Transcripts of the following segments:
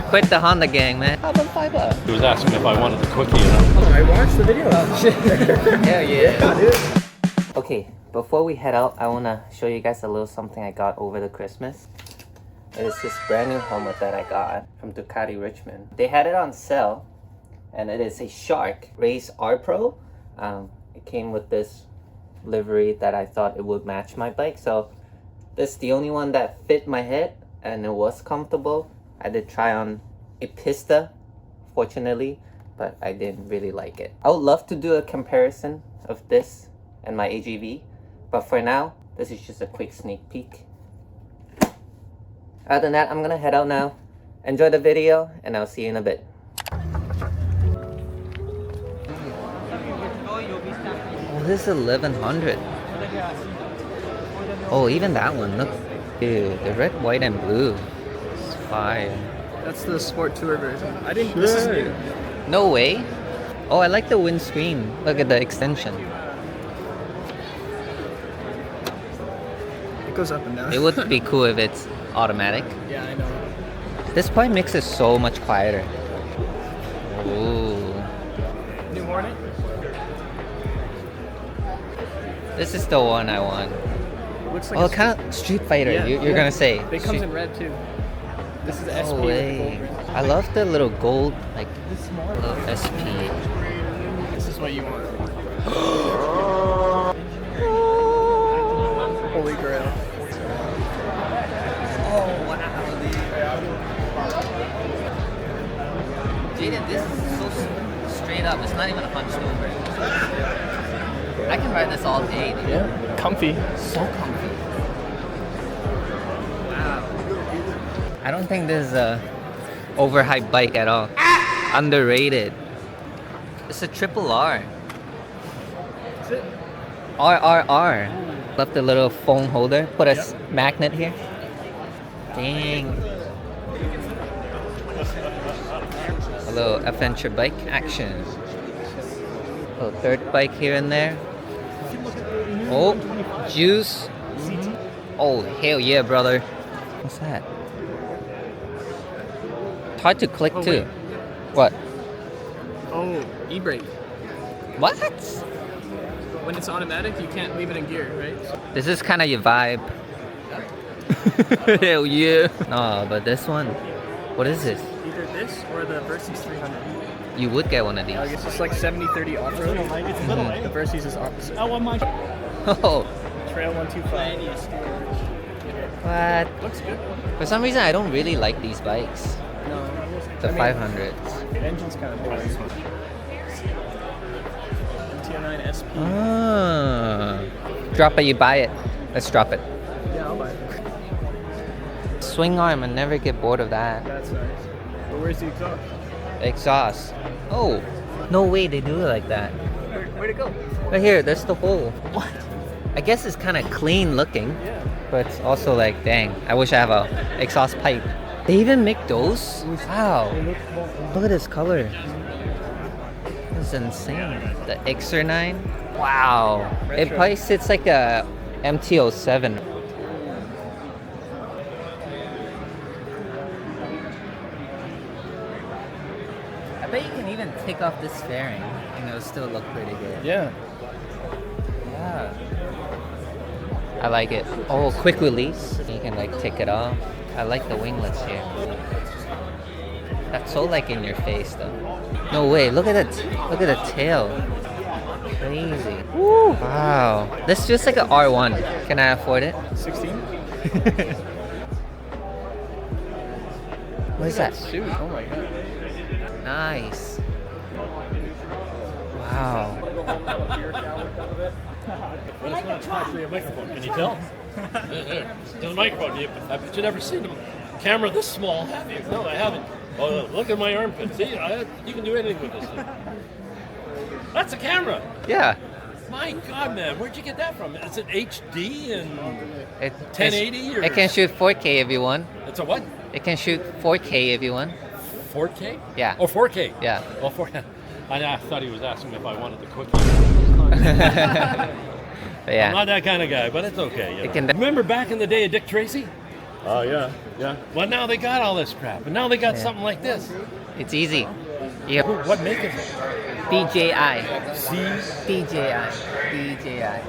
Quit the Honda gang, man. How about $5? He was asking if I wanted the cookie, you know? Oh, I watched the video. Oh, shit. Hell yeah. Yeah, dude. Okay, before we head out, I want to show you guys a little something I got over the Christmas. It is this brand new helmet that I got from Ducati Richmond. They had it on sale, and it is a Shark Race R Pro. It came with this livery that I thought it would match my bike, so this is the only one that fit my head and it was comfortable. I did try on a Pista, fortunately, but I didn't really like it. I would love to do a comparison of this and my AGV, but for now, this is just a quick sneak peek. Other than that, I'm gonna head out now. Enjoy the video, and I'll see you in a bit. Oh, this is 1100. Oh, even that one, look. Dude, the red, white, and blue. It's fire. That's the Sport Tour version. I didn't. This is new. No way. Oh, I like the windscreen. Look at the extension. It goes up and down. It would be cool if it's automatic. Yeah, I know. This probably makes it so much quieter. Ooh. New Hornet. This is the one I want. Looks like Oh, kind of Street Fighter, Yeah, you're gonna say. It comes in red too. This is the SP. No with the way. gold rim. I love the little gold, like, little SP. This is what you want. Holy grail. Oh, wow, dude. Jaden, this is so straight up. It's not even a hunched over. I can ride this all day, dude. Yeah. Comfy. So comfy. Wow. I don't think this is a overhyped bike at all. Underrated. It's a triple R. Is it? RRR. Left the little phone holder. Put a magnet here. Dang. A little adventure bike action. A little third bike here and there. Oh, juice. Oh, hell yeah, brother. What's that? It's hard to click too. Wait. What? Oh, e-brake. What? When it's automatic, you can't leave it in gear, right? This is kind of your vibe. Hell yeah. No, but this one. What is this? Either this or the Versys 300. You would get one of these. I guess it's like 70-30 off-road. The Versys is opposite. Oh, Trail 125. what? Looks good. For some reason, I don't really like these bikes. No. The I mean, 500s. The engine's kind of boring. MT09 SP. Ah. Drop it, you buy it. Let's drop it. Yeah, I'll buy it. Swing arm, I never get bored of that. That's nice. But where's the exhaust? Exhaust. Oh, no way they do it like that. Where'd it go? Right here, that's the hole. What? I guess it's kind of clean looking, Yeah. but it's also like, dang, I wish I have a exhaust pipe. They even make those? Wow. Look at this color. This is insane. The XR9? Wow. It Retro. probably sits like a MT-07. I bet you can even take off this fairing and it'll still look pretty good. Yeah. Yeah. I like it. Oh, quick release. You can like take it off. I like the winglets here. That's so like in your face though. No way. Look at the tail. Crazy. Woo. Wow. This is just like an R1. Can I afford it? 16? What is that? Suit. Oh my god. Nice. Wow. That's not actually a microphone, can you tell? There's a microphone. I bet you've never seen a camera this small, have you? No, I haven't. Oh, look at my armpit. See, you can do anything with this thing. That's a camera. Yeah. My God, man, where'd you get that from? Is it HD and It, 1080 or? It can shoot 4K if you want. It's a what? It can shoot 4K if you want. 4K? Yeah. Oh, 4K. Yeah. Oh, 4K. I thought he was asking if I wanted the cookie. But yeah. I'm not that kind of guy, but it's okay. You know. It can- Remember back in the day of Dick Tracy? Oh, yeah, yeah. Well, now they got all this crap, and now they got something like this. It's easy. Yeah. What make it? DJI. C? DJI. DJI.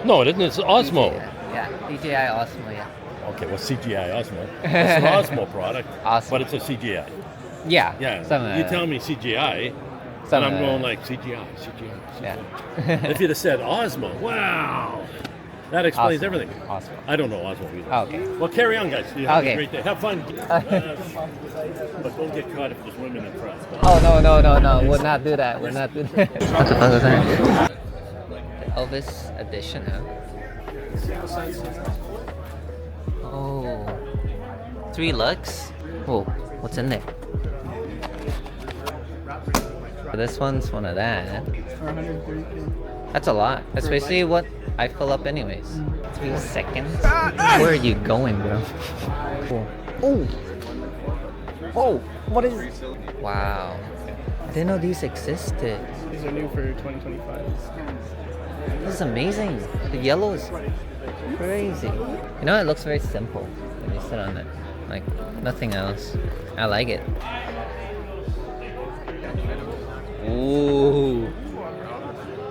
No, it isn't. It's Osmo. Yeah, DJI Osmo, yeah. Okay, well, CGI Osmo. It's an Osmo product, Osmo. but it's a CGI. Yeah. Yeah, something you like tell me CGI, Something and I'm going like like CGI, CGI. Yeah. If you'd have said Osmo, wow, that explains Osmo. everything. Osmo. I don't know Osmo either. Oh, okay. Well, carry on, guys. You have Okay. a great day. Have fun. But don't get caught if there's women in front. Oh, no. We'll not do that. We'll not do that. What the fuck was that? The Elvis edition, huh? Oh. 3 lux? Whoa, what's in there? This one's one of that. That's a lot. That's basically what I fill up anyways. 3 seconds? Where are you going, bro? Oh! Oh! What is... Wow. I didn't know these existed. These are new for 2025. This is amazing. The yellow is crazy. You know, it looks very simple when you sit on it. Like, nothing else. I like it. Ooh.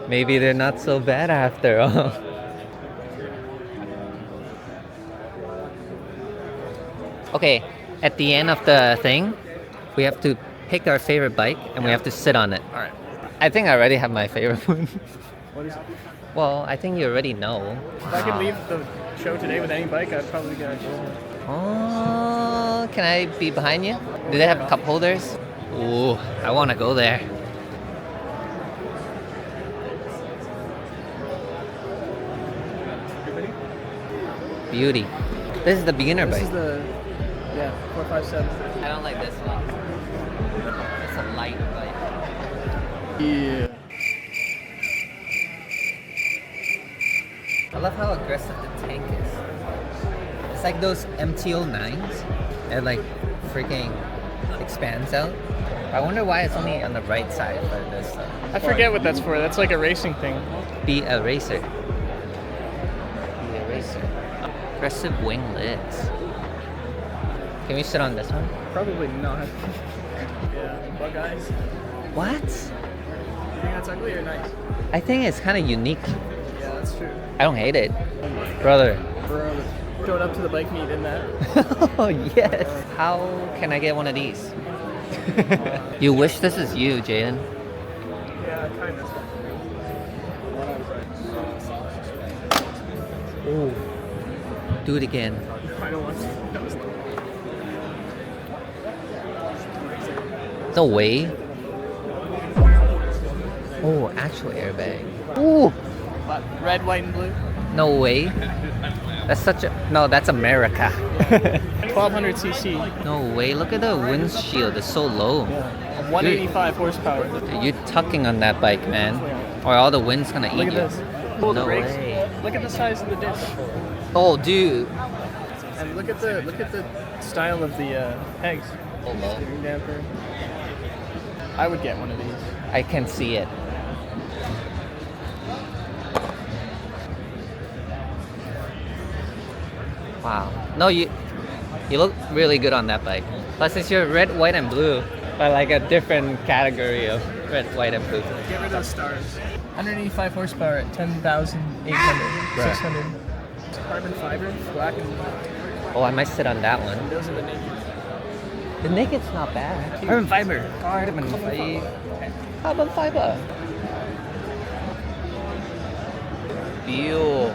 Maybe they're not so bad after all. Okay, at the end of the thing, we have to pick our favorite bike and we have to sit on it. Alright. I think I already have my favorite one. What is it? Well, I think you already know. If I could leave the show today with any bike, I'd probably get a Gold. Oh, can I be behind you? Do they have cup holders? Ooh, I want to go there. Beauty. This is the beginner This bike. is the 457. I don't like this one. It's a light bike. Yeah. I love how aggressive the tank is. It's like those MTO9s. It like freaking expands out. I wonder why it's only on the right side for this. I forget what that's for. That's like a racing thing. Be a racer. Be a racer. Aggressive wing lids. Can we sit on this one? Probably not. Yeah. Bug eyes. What? You think that's ugly or nice? I think it's kind of unique. Yeah, that's true. I don't hate it. Brother. Bro, showed up to the bike meet in that. Oh, yes. How can I get one of these? You wish this is you, Jaden. Yeah, kind of. Ooh. Do it again. Final one. That was No way. Oh, actual airbag. Ooh. red, white, and blue. No way. That's such a... No, that's America. 1200 cc. No way. Look at the windshield. It's so low. 185 horsepower. Dude, you're tucking on that bike, man. Or all the wind's gonna eat Look at you. this. Pull the No brakes. way. Look at the size of the disc. Oh, dude. And look at the style of the pegs. Hold on. Steering damper. I would get one of these. I can see it. Wow. No, you look really good on that bike. Plus, it's your red, white, and blue, but like a different category of red, white, and blue. Get rid of the stars. 185 horsepower at 10,800. 600. Carbon fiber, black and Oh, I might sit on that one. those are the naked. The naked's not bad. Carbon fiber. Carbon fiber. Carbon fiber. Feel.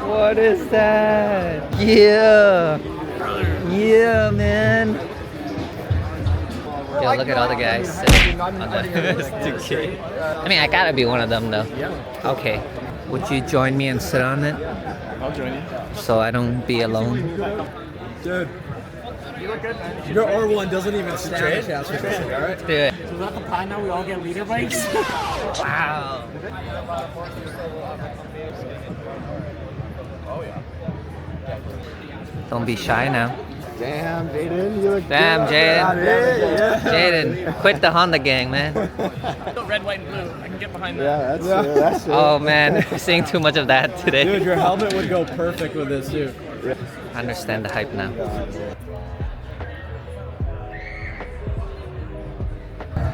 What is that? Yeah. Yeah, man. Yo, look at all the guys sitting on the 2K. I mean, I gotta be one of them though. Yeah. Okay. Would you join me and sit on it I'll join you. so I don't be alone? Dude, You look good, man. your R1 doesn't even stand a chance for this, alright? Do it. So is that the plan now? We all get leader bikes? Wow. Don't be shy now. Damn, Jaden, you look Damn, good. Jaden. Yeah. Jaden, quit the Honda gang, man. Red, white, and blue. I can get behind that. Yeah, that's true. That's true. Oh man, we're seeing too much of that today. Dude, your helmet would go perfect with this too. I understand the hype now.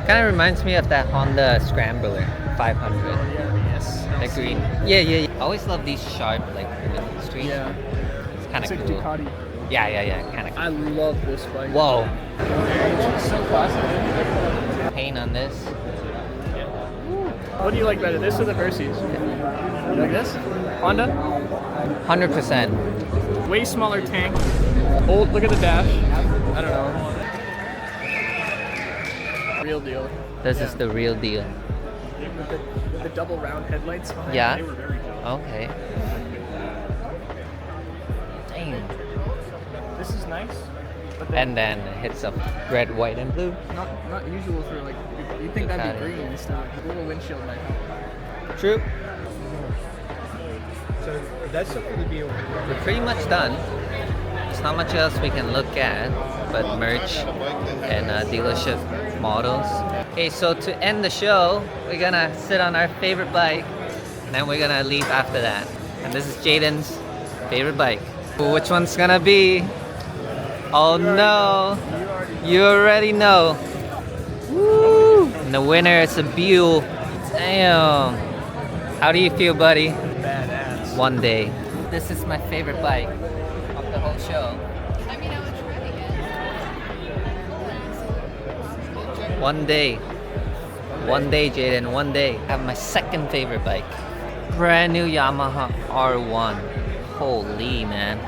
Kind of reminds me of that Honda Scrambler 500. Yes. The green. Yeah. I always love these sharp, like, streets. Yeah. It's kind It's of like cool. Ducati. Yeah. Kind of I cool. love this bike. Whoa. It's so classic. Paint on this. What do you like better, this or the Versys? You like this? Honda? 100%. Way smaller tank. Old, look at the dash. I don't know. Real deal. This is the real deal. With the double round headlights. Yeah? They were very good. Okay. Dang. This is nice. But And then it hits up red, white, and blue. not usual for like, you'd think that'd Ducati. be green instead of a little windshield might help. True. So that's something to be. We're pretty much done. There's not much else we can look at but merch and dealership models. Okay, so to end the show, we're gonna sit on our favorite bike and then we're gonna leave after that. And this is Jaden's favorite bike. Which one's gonna be? Oh no, you already know. Woo! And the winner is a Buell. Damn. How do you feel, buddy? Badass. One day. This is my favorite bike of the whole show. Let me know which one again. One day. One day, Jaden, one day. I have my second favorite bike. Brand new Yamaha R1. Holy man.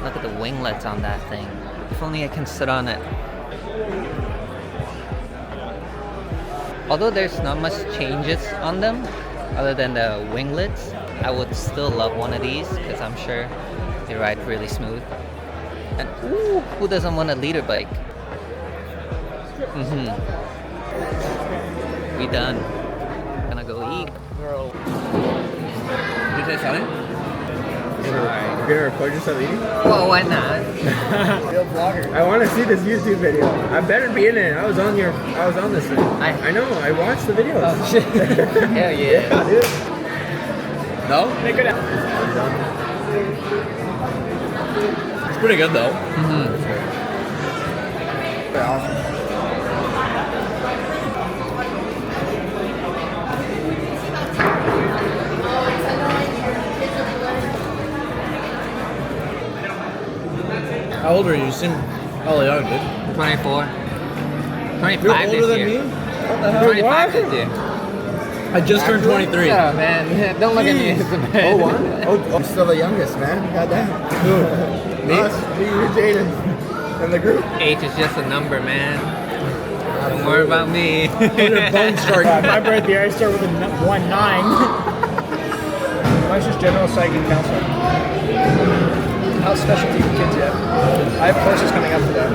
Look at the winglets on that thing. If only I can sit on it. Although there's not much changes on them, other than the winglets, I would still love one of these because I'm sure they ride really smooth. And ooh, who doesn't want a leader bike? We done. Gonna go eat. Did they tell you? You're gonna record yourself eating? Well, why not? Real vlogger. I want to see this YouTube video. I better be in it. I was on this thing. I know. I watched the videos. Oh shit! Hell yeah! Dude. No? They could have. It's pretty good though. Awesome. How old are you? You seem hella young, dude. 24. 25 You're older this than year. me? What the hell? 25 this year. I just turned 23. Yeah, man. Don't look at me as a man. Oh, what? Oh, I'm still the youngest, man. Goddamn. Who? Me? Us, me, you, Jaden, and the group. Age is just a number, man. Don't worry about me. Bone start. My birthday, I start with a 1-9. Mine's just general psych and counseling. How specialty for kids yet? I have courses coming up for that.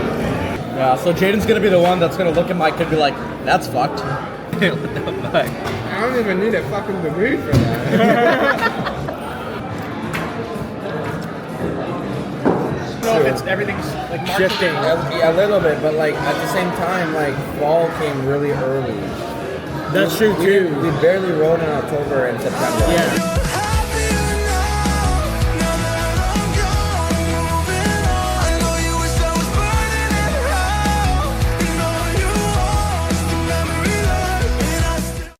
Yeah, so Jaden's gonna be the one that's gonna look at my kid and be like, that's fucked. What the fuck? I don't even need a fucking degree for that. No, if it's everything's like shifting. Yeah, a little bit, but like at the same time, like fall came really early. That's true too. We barely rode in October and September. Yeah.